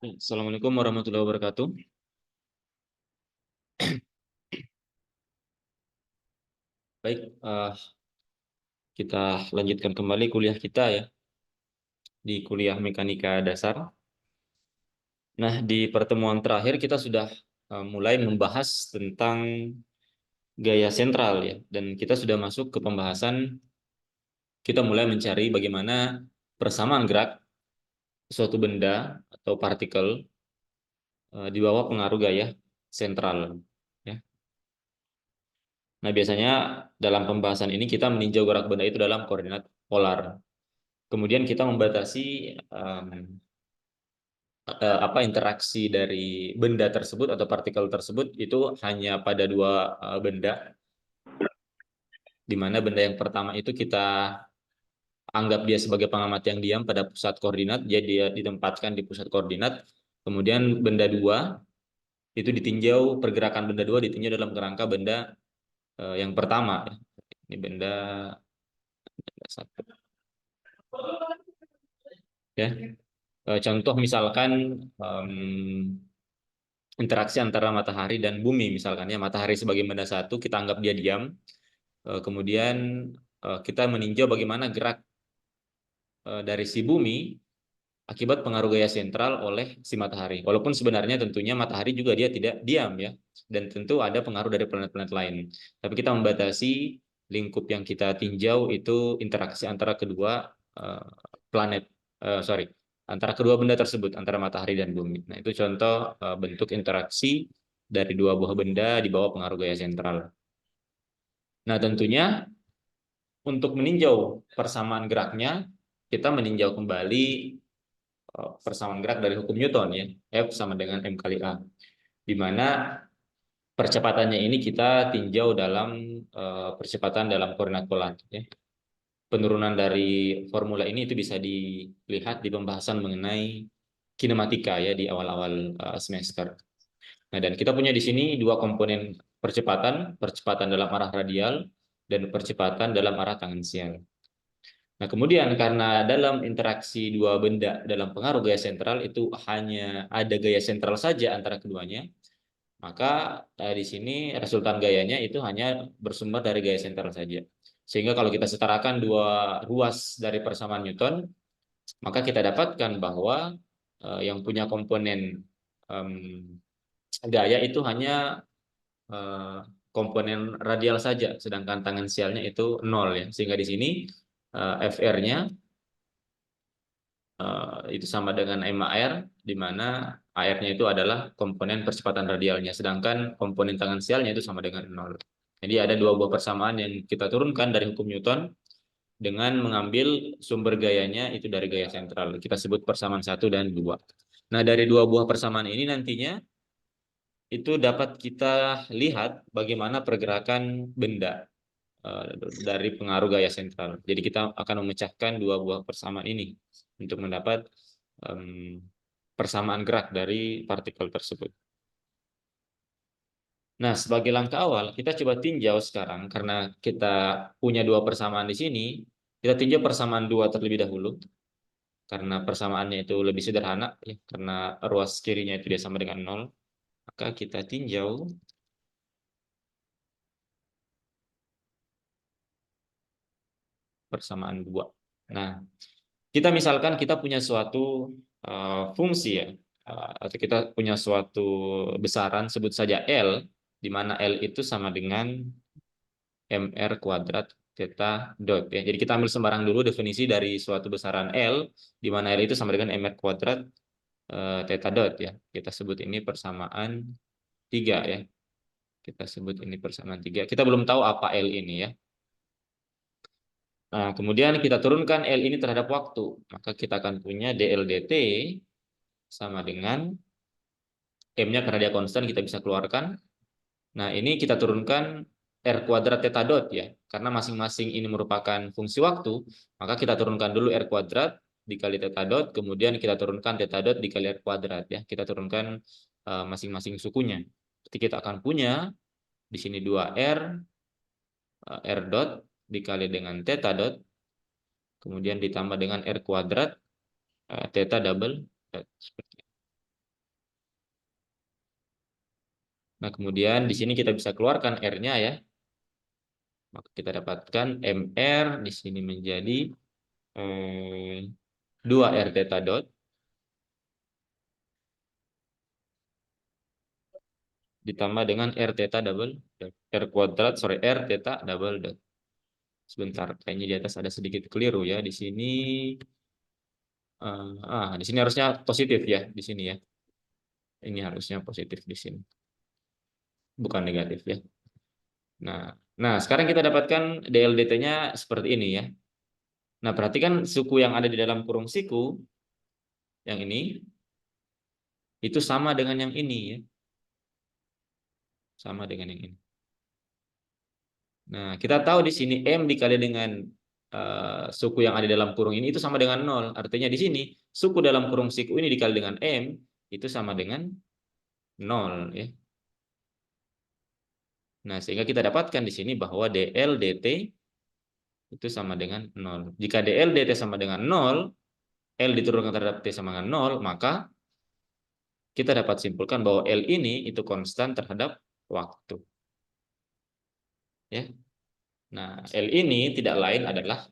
Assalamualaikum warahmatullahi wabarakatuh. Baik, kita lanjutkan kembali kuliah kita ya di kuliah mekanika dasar. Nah, di pertemuan terakhir kita sudah mulai membahas tentang gaya sentral ya, dan kita sudah masuk ke pembahasan. Kita mulai mencari bagaimana persamaan gerak suatu benda atau partikel di bawah pengaruh gaya sentral. Ya. Nah, biasanya dalam pembahasan ini kita meninjau gerak benda itu dalam koordinat polar. Kemudian kita membatasi apa interaksi dari benda tersebut atau partikel tersebut itu hanya pada dua benda, di mana benda yang pertama itu kita anggap dia sebagai pengamat yang diam pada pusat koordinat, jadi dia ditempatkan di pusat koordinat. Kemudian benda dua itu ditinjau, pergerakan benda dua ditinjau dalam kerangka benda yang pertama. Ini benda satu. Ya. Contoh misalkan interaksi antara matahari dan bumi misalkan ya, matahari sebagai benda satu kita anggap dia diam. Kemudian kita meninjau bagaimana gerak dari si bumi akibat pengaruh gaya sentral oleh si matahari. Walaupun sebenarnya tentunya matahari juga dia tidak diam ya, dan tentu ada pengaruh dari planet-planet lain. Tapi kita membatasi lingkup yang kita tinjau itu interaksi antara kedua uh, planet, sorry, antara kedua benda tersebut, antara matahari dan bumi. Nah, itu contoh bentuk interaksi dari dua buah benda di bawah pengaruh gaya sentral. Nah, tentunya untuk meninjau persamaan geraknya, kita meninjau kembali persamaan gerak dari hukum Newton ya, F sama dengan M kali A, di mana percepatannya ini kita tinjau dalam percepatan dalam koordinat polar ya. Penurunan dari formula ini itu bisa dilihat di pembahasan mengenai kinematika ya di awal-awal semester. Nah, dan kita punya di sini dua komponen percepatan, percepatan dalam arah radial dan percepatan dalam arah tangensial. Nah, kemudian karena dalam interaksi dua benda dalam pengaruh gaya sentral itu hanya ada gaya sentral saja antara keduanya, maka di sini resultan gayanya itu hanya bersumber dari gaya sentral saja. Sehingga kalau kita setarakan dua ruas dari persamaan Newton, maka kita dapatkan bahwa yang punya komponen gaya itu hanya eh, komponen radial saja, sedangkan tangensialnya itu nol ya. Sehingga di sini FR-nya itu sama dengan MAR, di mana AR-nya itu adalah komponen percepatan radialnya, sedangkan komponen tangensialnya itu sama dengan nol. Jadi ada dua buah persamaan yang kita turunkan dari hukum Newton dengan mengambil sumber gayanya itu dari gaya sentral. Kita sebut persamaan satu dan dua. Nah, dari dua buah persamaan ini nantinya itu dapat kita lihat bagaimana pergerakan benda eh, dari pengaruh gaya sentral. Jadi kita akan memecahkan dua buah persamaan ini untuk mendapat em, persamaan gerak dari partikel tersebut. Nah, sebagai langkah awal, kita coba tinjau sekarang karena kita punya dua persamaan di sini. Kita tinjau persamaan dua terlebih dahulu karena persamaannya itu lebih sederhana ya, karena ruas kirinya itu dia sama dengan nol. Maka kita tinjau persamaan dua. Nah, kita misalkan kita punya suatu fungsi ya, atau kita punya suatu besaran sebut saja L, di mana L itu sama dengan mr kuadrat theta dot ya. Jadi kita ambil sembarang dulu definisi dari suatu besaran L, di mana L itu sama dengan mr kuadrat theta dot ya. Kita sebut ini persamaan 3 ya. Kita sebut ini persamaan 3. Kita belum tahu apa L ini ya. Nah, kemudian kita turunkan L ini terhadap waktu. Maka kita akan punya dl dt sama dengan M-nya karena dia konstan kita bisa keluarkan. Nah, ini kita turunkan R kuadrat theta dot ya. Karena masing-masing ini merupakan fungsi waktu, maka kita turunkan dulu R kuadrat dikali theta dot, kemudian kita turunkan theta dot dikali R kuadrat ya. Kita turunkan masing-masing sukunya. Jadi kita akan punya di sini 2R, R dot dikali dengan theta dot, kemudian ditambah dengan R kuadrat, theta double dot. Seperti itu. Nah, kemudian di sini kita bisa keluarkan R-nya ya. Maka kita dapatkan MR di sini menjadi 2R theta dot ditambah dengan R theta double dot. R kuadrat, sorry, R theta double dot. Sebentar, kayaknya di atas ada sedikit keliru ya. Di sini, di sini harusnya positif ya, di sini ya. Ini harusnya positif di sini, bukan negatif ya. Nah, sekarang kita dapatkan DLDT-nya seperti ini ya. Nah, perhatikan suku yang ada di dalam kurung siku, yang ini, itu sama dengan yang ini ya. Sama dengan yang ini. Nah, kita tahu di sini M dikali dengan suku yang ada dalam kurung ini itu sama dengan 0. Artinya di sini, suku dalam kurung siku ini dikali dengan M, itu sama dengan 0 ya. Nah, sehingga kita dapatkan di sini bahwa DL DT itu sama dengan 0. Jika DL DT sama dengan 0, L diturunkan terhadap T sama dengan 0, maka kita dapat simpulkan bahwa L ini itu konstan terhadap waktu. Ya. Nah, L ini tidak lain adalah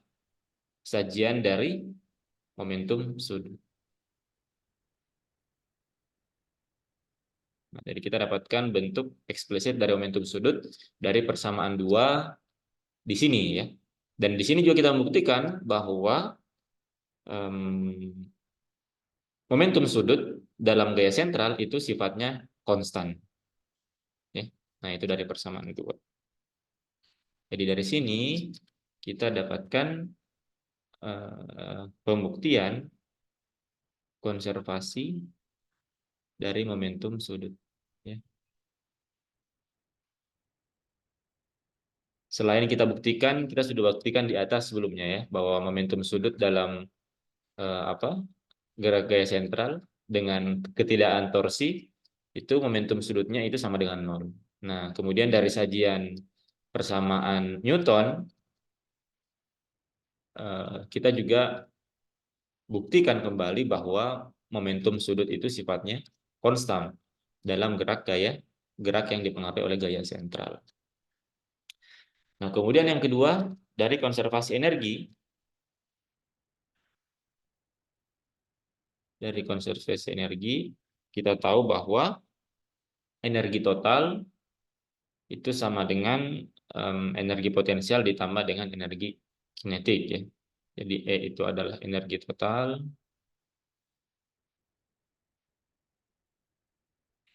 sajian dari momentum sudut. Nah, jadi kita dapatkan bentuk eksplisit dari momentum sudut dari persamaan dua di sini ya. Dan di sini juga kita membuktikan bahwa momentum sudut dalam gaya sentral itu sifatnya konstan. Ya. Nah, itu dari persamaan dua. Jadi dari sini kita dapatkan pembuktian konservasi dari momentum sudut. Ya. Selain kita buktikan, kita sudah buktikan di atas sebelumnya ya, bahwa momentum sudut dalam gerak gaya sentral dengan ketidakan torsi itu momentum sudutnya itu sama dengan 0. Nah, kemudian dari sajian persamaan Newton kita juga buktikan kembali bahwa momentum sudut itu sifatnya konstan dalam gerak yang dipengaruhi oleh gaya sentral. Nah, kemudian yang kedua, dari konservasi energi. Dari konservasi energi, kita tahu bahwa energi total itu sama dengan energi potensial ditambah dengan energi kinetik ya. Jadi E itu adalah energi total,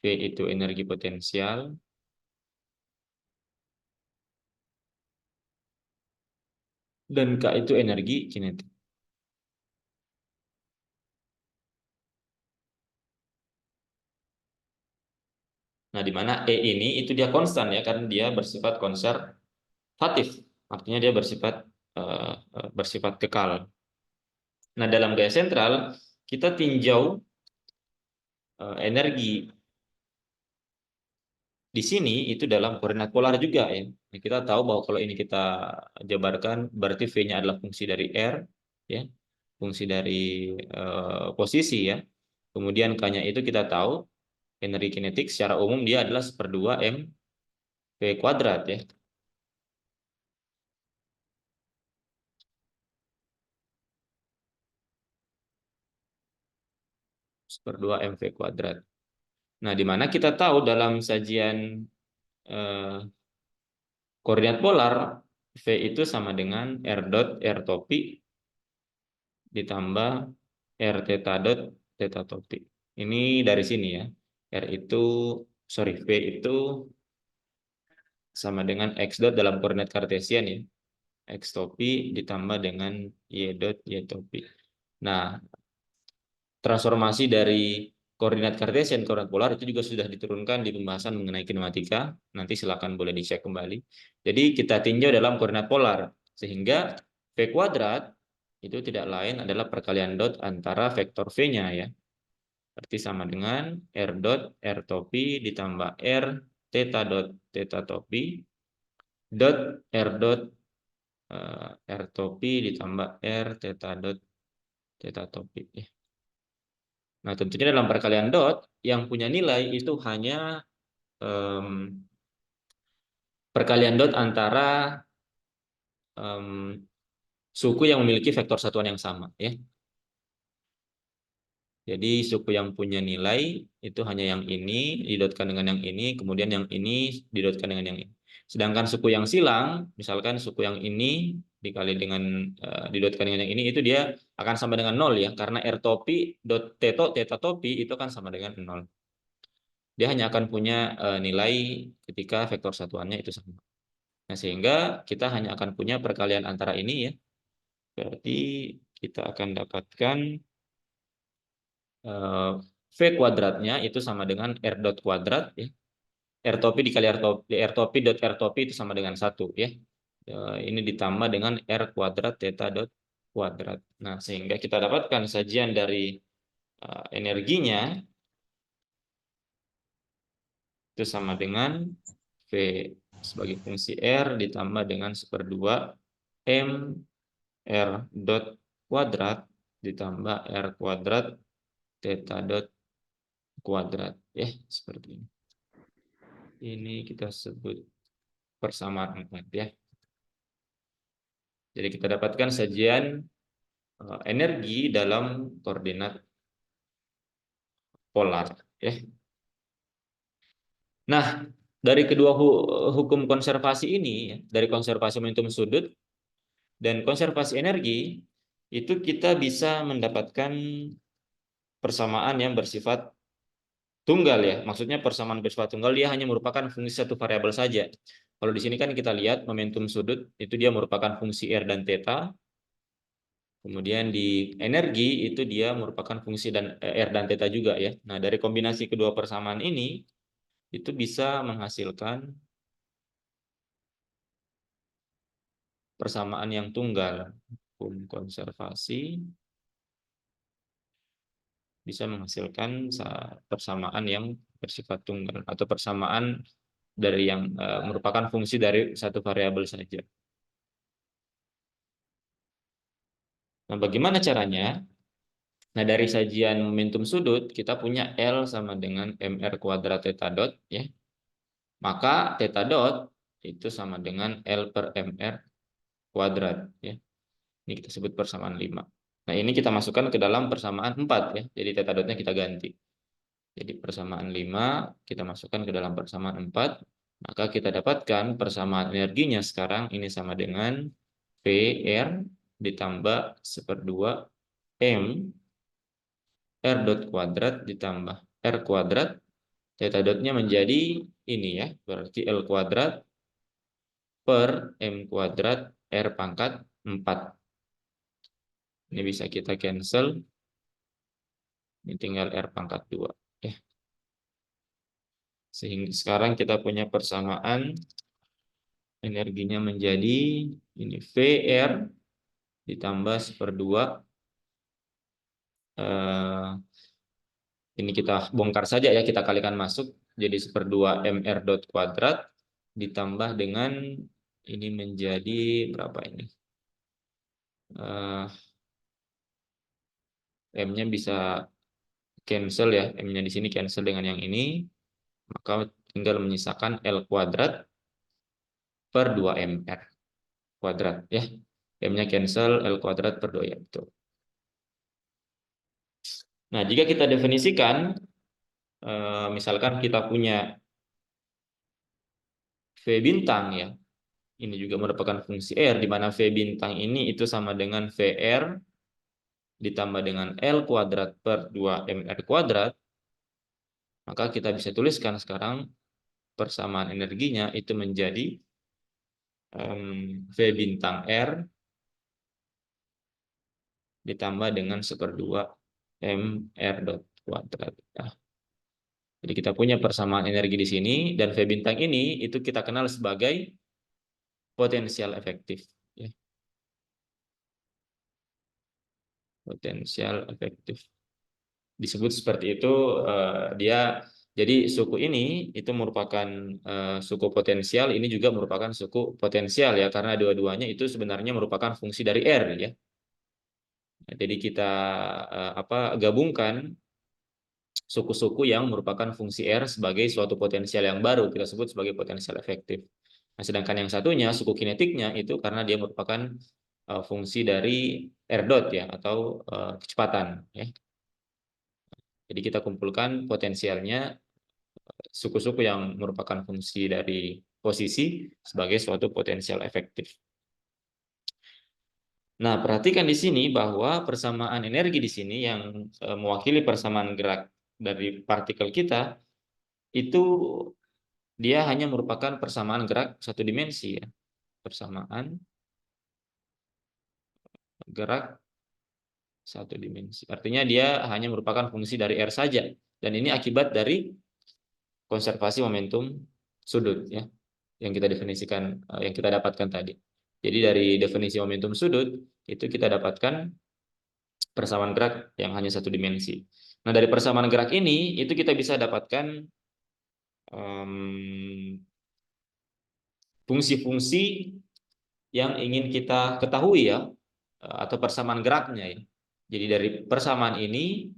V itu energi potensial, dan K itu energi kinetik. Nah, di mana E ini itu dia konstan ya, karena dia bersifat konservatif, artinya dia bersifat kekal. Nah, dalam gaya sentral kita tinjau energi di sini itu dalam koordinat polar juga ya. Kita tahu bahwa kalau ini kita jabarkan berarti V-nya adalah fungsi dari R ya, fungsi dari posisi ya. Kemudian K-nya itu kita tahu energi kinetik secara umum dia adalah 1/2 mv kuadrat ya. 1/2 mv kuadrat. Nah, di mana kita tahu dalam sajian koordinat polar V itu sama dengan R dot R topi ditambah R theta dot theta topi. Ini dari sini ya. V itu sama dengan X dot dalam koordinat kartesian ya. X topi ditambah dengan Y dot Y topi. Nah, transformasi dari koordinat kartesian ke koordinat polar itu juga sudah diturunkan di pembahasan mengenai kinematika. Nanti silakan boleh dicek kembali. Jadi kita tinjau dalam koordinat polar. Sehingga V kuadrat itu tidak lain adalah perkalian dot antara vektor V-nya ya. Berarti sama dengan R dot R topi ditambah R theta dot theta topi dot R dot R topi ditambah R theta dot theta topi. Nah, tentunya dalam perkalian dot yang punya nilai itu hanya perkalian dot antara suku yang memiliki vektor satuan yang sama, ya. Jadi suku yang punya nilai itu hanya yang ini didotkan dengan yang ini, kemudian yang ini didotkan dengan yang ini. Sedangkan suku yang silang, misalkan suku yang ini dikali dengan didotkan dengan yang ini, itu dia akan sama dengan 0 ya, karena r topi dot theta topi itu kan sama dengan 0. Dia hanya akan punya nilai ketika vektor satuannya itu sama. Nah, sehingga kita hanya akan punya perkalian antara ini ya. Berarti kita akan dapatkan V kuadratnya itu sama dengan R dot kuadrat ya. R topi dikali R topi dot R topi itu sama dengan 1 ya. Ini ditambah dengan R kuadrat theta dot kuadrat. Nah, sehingga kita dapatkan sajian dari energinya itu sama dengan V sebagai fungsi R ditambah dengan 1/2 M R dot kuadrat ditambah R kuadrat theta dot kuadrat ya, seperti ini. Ini kita sebut persamaan 4 ya. Jadi kita dapatkan sajian energi dalam koordinat polar ya. Nah, dari kedua hukum konservasi ini ya, dari konservasi momentum sudut dan konservasi energi, itu kita bisa mendapatkan persamaan yang bersifat tunggal ya. Maksudnya persamaan bersifat tunggal dia hanya merupakan fungsi satu variabel saja. Kalau di sini kan kita lihat momentum sudut itu dia merupakan fungsi R dan theta. Kemudian di energi itu dia merupakan fungsi dan R dan theta juga ya. Nah, dari kombinasi kedua persamaan ini itu bisa menghasilkan persamaan yang tunggal. Hukum konservasi bisa menghasilkan persamaan yang bersifat tunggal atau persamaan dari yang merupakan fungsi dari satu variabel saja. Nah, bagaimana caranya? Nah, dari sajian momentum sudut kita punya L sama dengan mr kuadrat theta dot ya. Maka theta dot itu sama dengan L per mr kuadrat ya. Ini kita sebut persamaan 5. Nah, ini kita masukkan ke dalam persamaan 4 ya. Jadi theta dotnya kita ganti. Jadi persamaan 5 kita masukkan ke dalam persamaan 4, maka kita dapatkan persamaan energinya sekarang ini sama dengan PR ditambah 1/2 M R dot kuadrat ditambah R kuadrat, theta dotnya menjadi ini ya, berarti L kuadrat per M kuadrat R pangkat 4. Ini bisa kita cancel, ini tinggal R pangkat 2 ya. Sehingga sekarang kita punya persamaan energinya menjadi ini VR ditambah 1/2 ini kita bongkar saja ya, kita kalikan masuk jadi 1/2 mr dot kuadrat ditambah dengan ini menjadi berapa ini m-nya bisa cancel ya, m-nya di sini cancel dengan yang ini, maka tinggal menyisakan L kuadrat per 2 mr kuadrat ya. M-nya cancel, L kuadrat per 2 ya, betul. Nah, jika kita definisikan, misalkan kita punya V bintang ya, ini juga merupakan fungsi R, di mana V bintang ini itu sama dengan VR ditambah dengan L kuadrat per 2 mr kuadrat, maka kita bisa tuliskan sekarang persamaan energinya itu menjadi V bintang R ditambah dengan 1/2 mr dot kuadrat. Nah, jadi kita punya persamaan energi di sini, dan V bintang ini itu kita kenal sebagai potensial efektif. Ya. Potensial efektif. Disebut seperti itu, dia jadi suku ini itu merupakan suku potensial, ini juga merupakan suku potensial ya, karena dua-duanya itu sebenarnya merupakan fungsi dari R ya. Jadi kita gabungkan suku-suku yang merupakan fungsi R sebagai suatu potensial yang baru, kita sebut sebagai potensial efektif. Nah, sedangkan yang satunya, suku kinetiknya, itu karena dia merupakan fungsi dari R dot ya, atau kecepatan. Ya. Jadi kita kumpulkan potensialnya suku-suku yang merupakan fungsi dari posisi sebagai suatu potensial efektif. Nah, perhatikan di sini bahwa persamaan energi di sini yang mewakili persamaan gerak dari partikel kita itu dia hanya merupakan persamaan gerak satu dimensi ya. Persamaan gerak satu dimensi. Artinya dia hanya merupakan fungsi dari R saja. Dan ini akibat dari konservasi momentum sudut ya yang kita definisikan yang kita dapatkan tadi. Jadi dari definisi momentum sudut itu kita dapatkan persamaan gerak yang hanya satu dimensi. Nah, dari persamaan gerak ini itu kita bisa dapatkan fungsi-fungsi yang ingin kita ketahui ya, atau persamaan geraknya ya. Jadi dari persamaan ini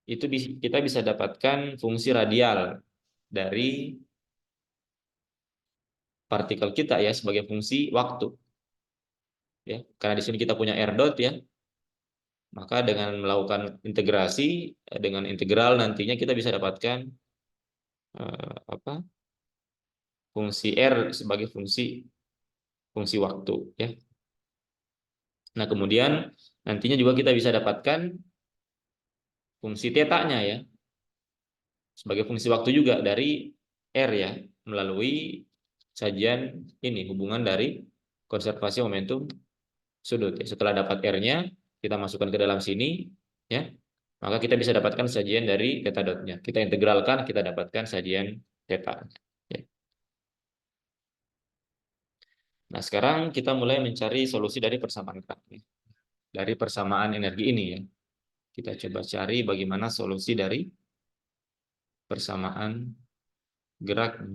itu kita bisa dapatkan fungsi radial dari partikel kita ya sebagai fungsi waktu. Ya, karena di sini kita punya R dot ya, maka dengan melakukan integrasi dengan integral nantinya kita bisa dapatkan apa? Fungsi R sebagai fungsi waktu ya. Nah, kemudian nantinya juga kita bisa dapatkan fungsi θ-nya ya sebagai fungsi waktu juga dari R ya melalui sajian ini hubungan dari konservasi momentum sudut ya. Setelah dapat R-nya kita masukkan ke dalam sini ya. Maka kita bisa dapatkan sajian dari θ dotnya. Kita integralkan kita dapatkan sajian θ. Ya. Nah, sekarang kita mulai mencari solusi dari persamaan gerak. Dari persamaan energi ini ya. Kita coba cari bagaimana solusi dari persamaan gerak.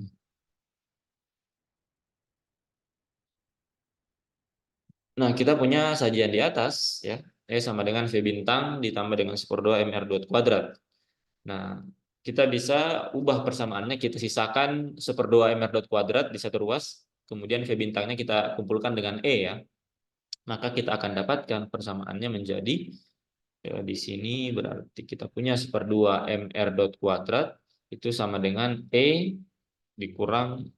Nah, kita punya sajian di atas ya. E sama dengan V bintang ditambah dengan 1/2 mR dot kuadrat. Nah, kita bisa ubah persamaannya, kita sisakan 1/2 mR dot kuadrat di satu ruas, kemudian V bintangnya kita kumpulkan dengan E ya. Maka kita akan dapatkan persamaannya menjadi ya, di sini berarti kita punya 1/2 mR dot kuadrat itu sama dengan E dikurang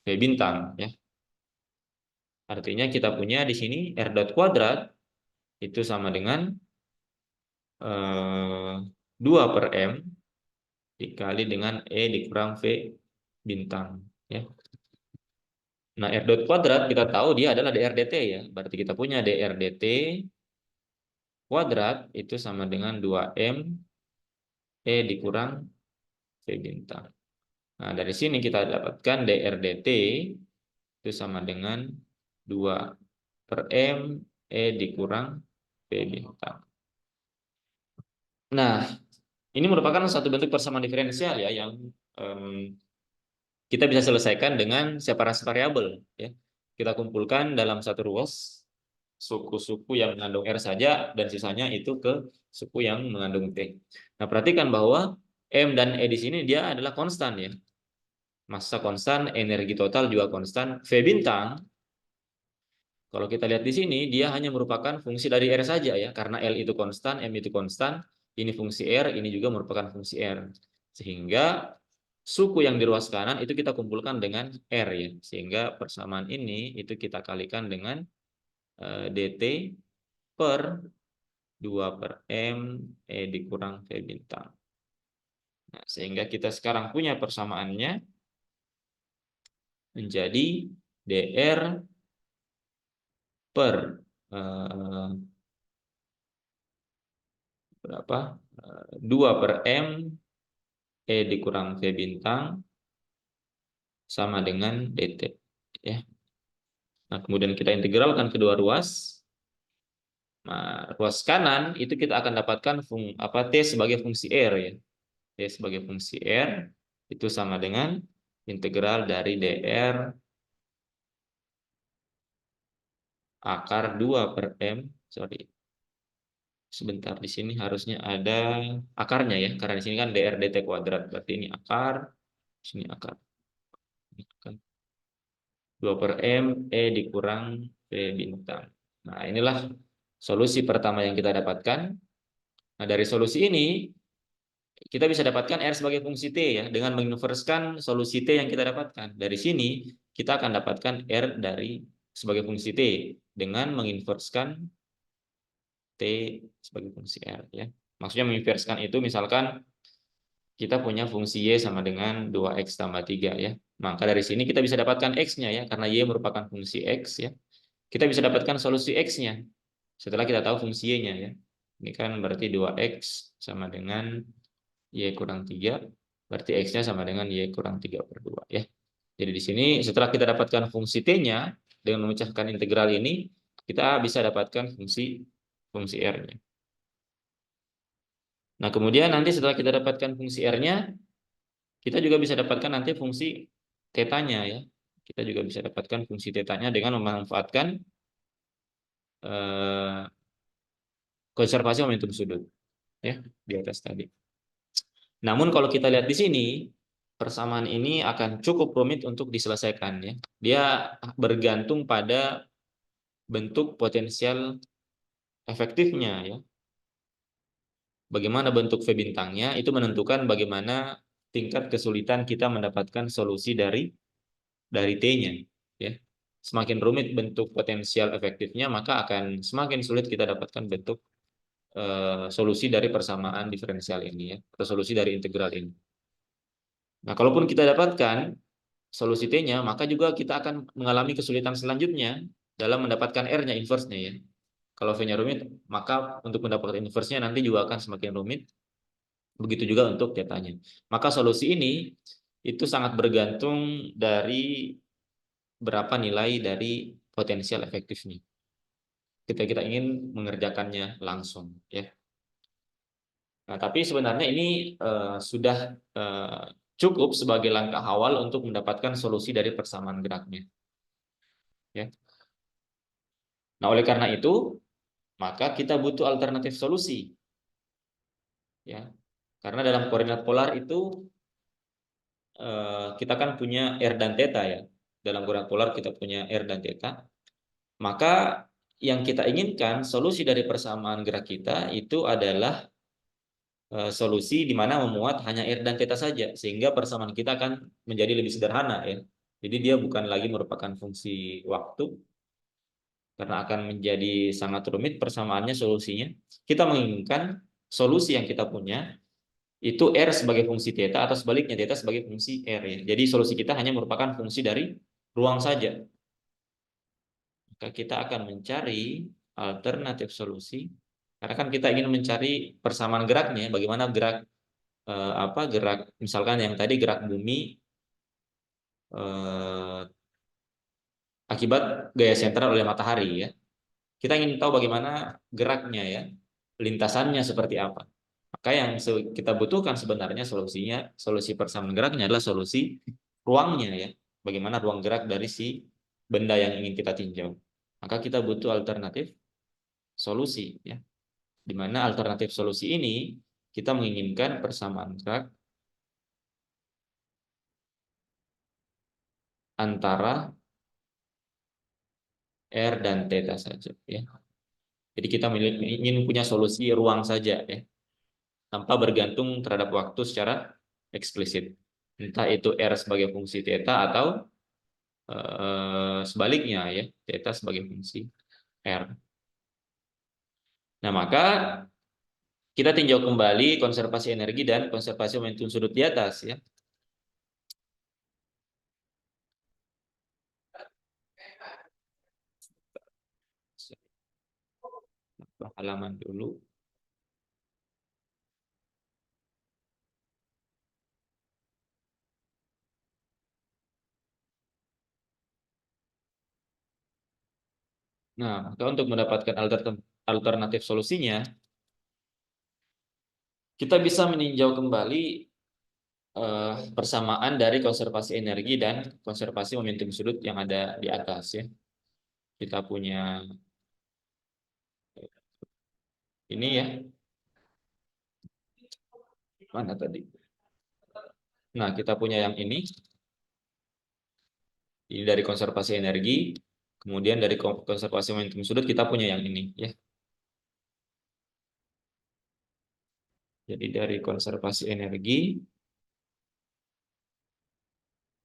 V bintang ya. Artinya kita punya di sini R dot kuadrat itu sama dengan 2 per M dikali dengan E dikurang V bintang ya. Nah, R dot kuadrat kita tahu dia adalah dr dt ya. Berarti kita punya dr dt kuadrat itu sama dengan 2M E dikurang V bintang. Nah, dari sini kita dapatkan dr dt itu sama dengan 2 per M E dikurang V bintang. Nah, ini merupakan satu bentuk persamaan diferensial ya yang kita bisa selesaikan dengan separasi variabel ya. Kita kumpulkan dalam satu ruas suku-suku yang mengandung R saja dan sisanya itu ke suku yang mengandung T. Nah, perhatikan bahwa M dan E di sini dia adalah konstan ya. Massa konstan, energi total juga konstan. V bintang kalau kita lihat di sini dia hanya merupakan fungsi dari R saja ya, karena L itu konstan, M itu konstan, ini fungsi R, ini juga merupakan fungsi R. Sehingga suku yang di ruas kanan itu kita kumpulkan dengan R ya. Sehingga persamaan ini itu kita kalikan dengan dt per 2 per M E dikurang V bintang. Nah, sehingga kita sekarang punya persamaannya menjadi dr per berapa? 2 per M E dikurang V bintang sama dengan dt ya. Nah, kemudian kita integralkan kedua ruas. Nah, ruas kanan itu kita akan dapatkan T sebagai fungsi R ya. T sebagai fungsi R itu sama dengan integral dari dr akar 2 per M, sorry. sebentar, di sini harusnya ada akarnya ya, karena di sini kan dr dt kuadrat, berarti ini akar, sini akar. 2 per M E dikurang V bintang. Nah, inilah solusi pertama yang kita dapatkan. Nah, dari solusi ini kita bisa dapatkan R sebagai fungsi T ya, dengan menginverskan solusi T yang kita dapatkan. Dari sini kita akan dapatkan R dari sebagai fungsi T dengan menginverskan T sebagai fungsi R ya. Maksudnya menginverskan itu misalkan kita punya fungsi Y sama dengan 2X tambah 3 ya. Maka dari sini kita bisa dapatkan X-nya ya, karena Y merupakan fungsi X ya. Kita bisa dapatkan solusi X-nya setelah kita tahu fungsi Y-nya ya. Ini kan berarti 2X sama dengan Y kurang 3, berarti X-nya sama dengan Y kurang 3 per 2 ya. Jadi di sini setelah kita dapatkan fungsi T-nya, dengan memecahkan integral ini, kita bisa dapatkan fungsi R-nya. Nah, kemudian nanti setelah kita dapatkan fungsi R-nya, kita juga bisa dapatkan nanti fungsi tetanya ya. Kita juga bisa dapatkan fungsi tetanya dengan memanfaatkan eh, konservasi momentum sudut ya di atas tadi. Namun kalau kita lihat di sini, persamaan ini akan cukup rumit untuk diselesaikan ya. Dia bergantung pada bentuk potensial efektifnya ya. Bagaimana bentuk V bintangnya itu menentukan bagaimana tingkat kesulitan kita mendapatkan solusi dari T-nya ya. Semakin rumit bentuk potensial efektifnya, maka akan semakin sulit kita dapatkan bentuk solusi dari persamaan diferensial ini ya, atau solusi dari integral ini. Nah, kalaupun kita dapatkan solusi T-nya, maka juga kita akan mengalami kesulitan selanjutnya dalam mendapatkan R-nya, inverse-nya ya. Kalau V-nya rumit, maka untuk mendapatkan inverse-nya nanti juga akan semakin rumit. Begitu juga untuk θ-nya. Maka solusi ini itu sangat bergantung dari berapa nilai dari potensial efektifnya. Kita ingin mengerjakannya langsung ya. Nah, tapi sebenarnya ini sudah eh, cukup sebagai langkah awal untuk mendapatkan solusi dari persamaan geraknya. Ya. Nah, oleh karena itu, maka kita butuh alternatif solusi. Ya. Karena dalam koordinat polar itu kita kan punya R dan theta ya. Dalam koordinat polar kita punya R dan theta. Maka yang kita inginkan solusi dari persamaan gerak kita itu adalah solusi di mana memuat hanya R dan theta saja, sehingga persamaan kita akan menjadi lebih sederhana ya. Jadi dia bukan lagi merupakan fungsi waktu, karena akan menjadi sangat rumit persamaannya solusinya. Kita menginginkan solusi yang kita punya itu R sebagai fungsi theta atau sebaliknya theta sebagai fungsi R ya. Jadi solusi kita hanya merupakan fungsi dari ruang saja. Maka kita akan mencari alternatif solusi karena kan kita ingin mencari persamaan geraknya, bagaimana gerak gerak misalkan yang tadi gerak bumi eh, akibat gaya sentral oleh matahari ya. Kita ingin tahu bagaimana geraknya ya, lintasannya seperti apa. Maka yang kita butuhkan sebenarnya solusi persamaan geraknya adalah solusi ruangnya ya. Bagaimana ruang gerak dari si benda yang ingin kita tinjau. Maka kita butuh alternatif solusi ya. Di mana alternatif solusi ini kita menginginkan persamaan gerak antara R dan theta saja ya. Jadi kita ingin punya solusi ruang saja ya, tanpa bergantung terhadap waktu secara eksplisit. Entah itu R sebagai fungsi theta atau sebaliknya ya, theta sebagai fungsi R. Nah, maka kita tinjau kembali konservasi energi dan konservasi momentum sudut di atas ya. Halaman dulu. Nah, maka untuk mendapatkan alternatif solusinya, kita bisa meninjau kembali persamaan dari konservasi energi dan konservasi momentum sudut yang ada di atas ya. Kita punya Ini ya. Mana tadi? Nah, kita punya yang ini. Ini dari konservasi energi. Kemudian dari konservasi momentum sudut kita punya yang ini ya. Jadi dari konservasi energi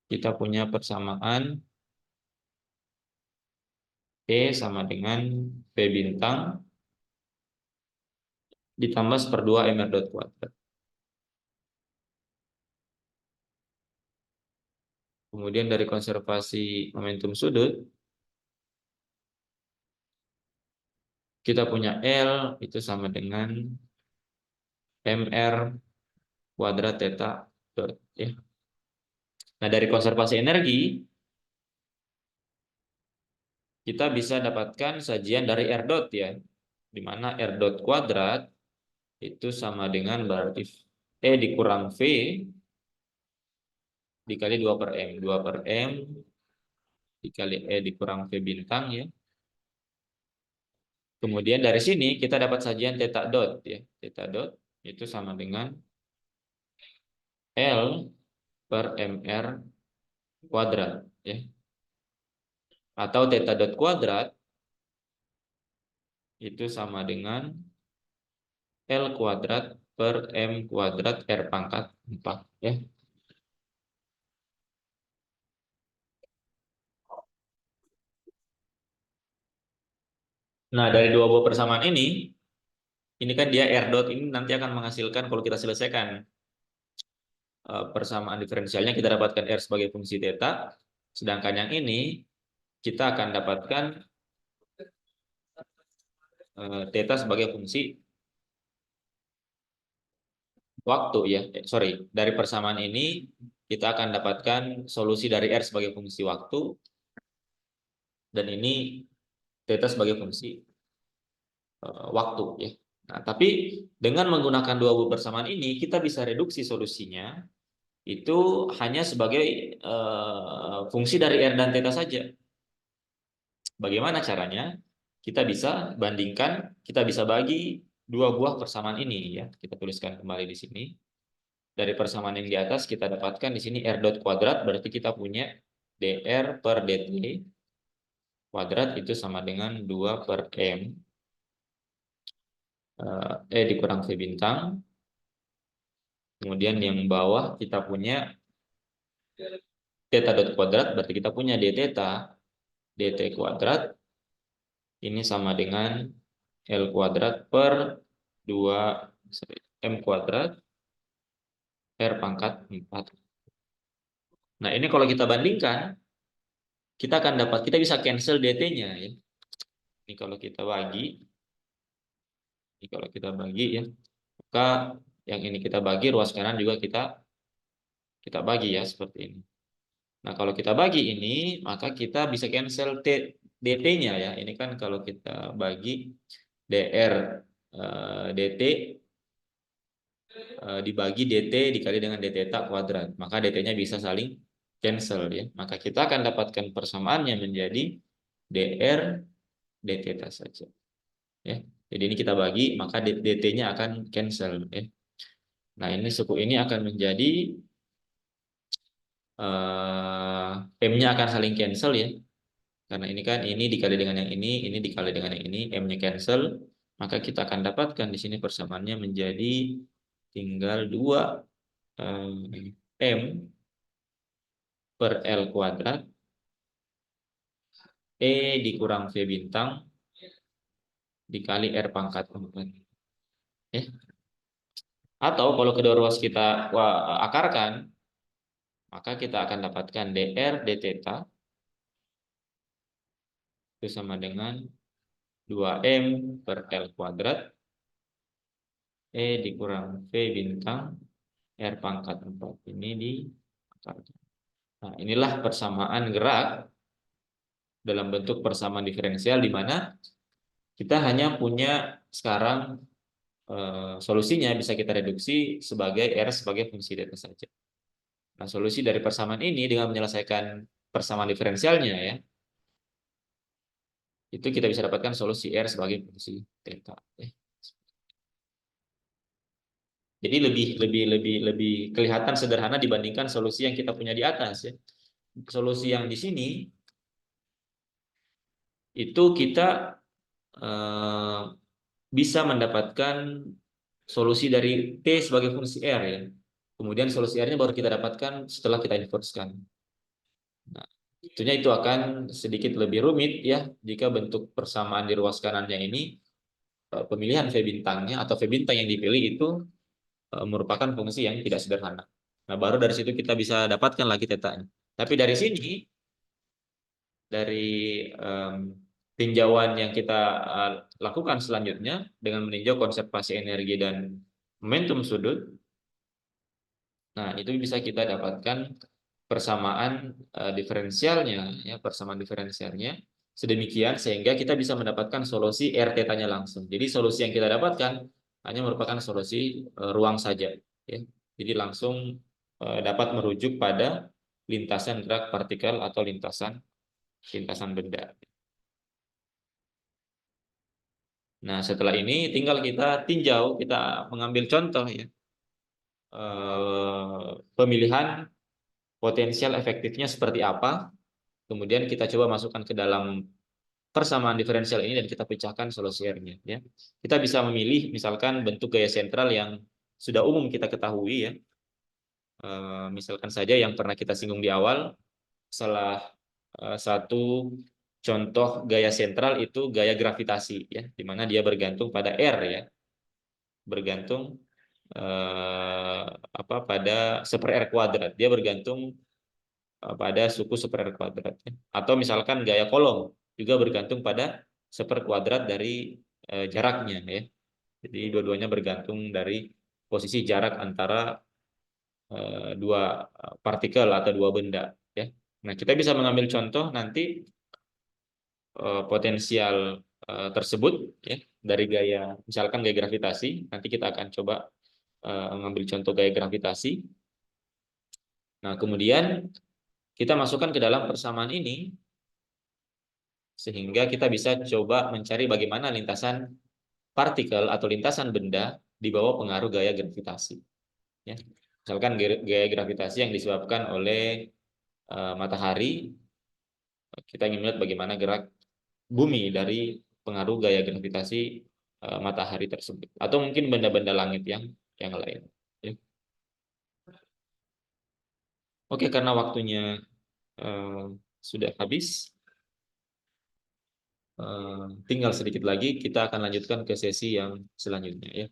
kita punya persamaan E sama dengan V bintang ditambah 1/2 mr dot kuadrat. Kemudian dari konservasi momentum sudut kita punya L itu sama dengan mr kuadrat theta dot ya. Nah, dari konservasi energi kita bisa dapatkan sajian dari R dot ya, di mana R dot kuadrat itu sama dengan berarti E dikurang V dikali 2 per M. 2 per M dikali E dikurang V bintang ya. Kemudian dari sini kita dapat sajian theta dot ya. Theta dot itu sama dengan L per MR kuadrat ya. Atau theta dot kuadrat itu sama dengan L kuadrat per M kuadrat R pangkat 4 ya. Nah, dari dua buah persamaan ini kan dia R dot ini nanti akan menghasilkan kalau kita selesaikan persamaan diferensialnya kita dapatkan R sebagai fungsi theta, sedangkan yang ini kita akan dapatkan theta sebagai fungsi waktu ya. Sorry, dari persamaan ini kita akan dapatkan solusi dari R sebagai fungsi waktu dan ini theta sebagai fungsi waktu ya. Nah, tapi dengan menggunakan dua buah persamaan ini kita bisa reduksi solusinya itu hanya sebagai fungsi dari R dan theta saja. Bagaimana caranya? Kita bisa bandingkan, kita bisa bagi dua buah persamaan ini ya. Kita tuliskan kembali di sini. Dari persamaan yang di atas kita dapatkan di sini R dot kuadrat berarti kita punya dr per dt kuadrat itu sama dengan 2 per M E dikurang V bintang. Kemudian yang bawah kita punya theta dot kuadrat berarti kita punya d theta dt kuadrat ini sama dengan L kuadrat per 2 M kuadrat R pangkat 4. Nah, ini kalau kita bandingkan, kita akan dapat, kita bisa cancel dt-nya ya. Ini kalau kita bagi, ya, maka yang ini kita bagi, ruas kanan juga kita bagi ya seperti ini. Nah, kalau kita bagi ini, maka kita bisa cancel dt-nya ya. Ini kan kalau kita bagi dr dt dibagi dt dikali dengan d theta kuadrat, maka dt-nya bisa saling cancel ya. Maka kita akan dapatkan persamaannya menjadi dr d theta saja. Ya. Jadi ini kita bagi, maka dt-nya akan cancel ya. Nah, ini suku ini akan menjadi M-nya akan saling cancel ya. Karena ini kan ini dikali dengan yang ini dikali dengan yang ini, M-nya cancel, maka kita akan dapatkan di sini persamaannya menjadi tinggal 2 M per L kuadrat E dikurang V bintang dikali R pangkat 4. Ya. Atau kalau kedua ruas kita akarkan, maka kita akan dapatkan dr d theta itu sama dengan 2M per L kuadrat E dikurang V bintang R pangkat 4 ini diakarkan. Nah, inilah persamaan gerak dalam bentuk persamaan diferensial di mana kita hanya punya sekarang solusinya bisa kita reduksi sebagai R sebagai fungsi theta saja. Nah, solusi dari persamaan ini dengan menyelesaikan persamaan diferensialnya ya, itu kita bisa dapatkan solusi R sebagai fungsi theta. Jadi lebih kelihatan sederhana dibandingkan solusi yang kita punya di atas ya. Solusi yang di sini itu kita eh, bisa mendapatkan solusi dari T sebagai fungsi R ya. Kemudian solusi R-nya baru kita dapatkan setelah kita inverse-kan. Nah, tentunya itu akan sedikit lebih rumit ya jika bentuk persamaan di ruas kanannya ini pemilihan V bintangnya atau V bintang yang dipilih itu merupakan fungsi yang tidak sederhana. Nah, baru dari situ kita bisa dapatkan lagi tetanya. Tapi dari sini, dari tinjauan yang kita lakukan selanjutnya dengan meninjau konservasi energi dan momentum sudut, nah itu bisa kita dapatkan persamaan diferensialnya, ya persamaan diferensialnya sedemikian sehingga kita bisa mendapatkan solusi R tetanya langsung. Jadi solusi yang kita dapatkan hanya merupakan solusi ruang saja, ya. Jadi langsung dapat merujuk pada lintasan gerak partikel atau lintasan lintasan benda. Nah, setelah ini tinggal kita tinjau, kita mengambil contoh ya pemilihan potensial efektifnya seperti apa. Kemudian kita coba masukkan ke dalam persamaan diferensial ini dan kita pecahkan solusi R-nya ya. Kita bisa memilih misalkan bentuk gaya sentral yang sudah umum kita ketahui ya. Misalkan saja yang pernah kita singgung di awal, salah satu contoh gaya sentral itu gaya gravitasi ya, di mana dia bergantung pada R ya, bergantung eh, pada super R kuadrat. Dia bergantung pada suku super R kuadrat. Ya. Atau misalkan gaya kolom juga bergantung pada super kuadrat dari jaraknya ya. Jadi dua-duanya bergantung dari posisi jarak antara dua partikel atau dua benda ya. Nah, kita bisa mengambil contoh nanti potensial tersebut ya dari gaya misalkan gaya gravitasi. Nanti kita akan coba mengambil contoh gaya gravitasi. Nah, kemudian kita masukkan ke dalam persamaan ini sehingga kita bisa coba mencari bagaimana lintasan partikel atau lintasan benda di bawah pengaruh gaya gravitasi. Ya. Misalkan gaya gravitasi yang disebabkan oleh matahari, kita ingin melihat bagaimana gerak bumi dari pengaruh gaya gravitasi matahari tersebut, atau mungkin benda-benda langit yang lain. Ya. Oke, karena waktunya eh, sudah habis, tinggal sedikit lagi kita akan lanjutkan ke sesi yang selanjutnya ya.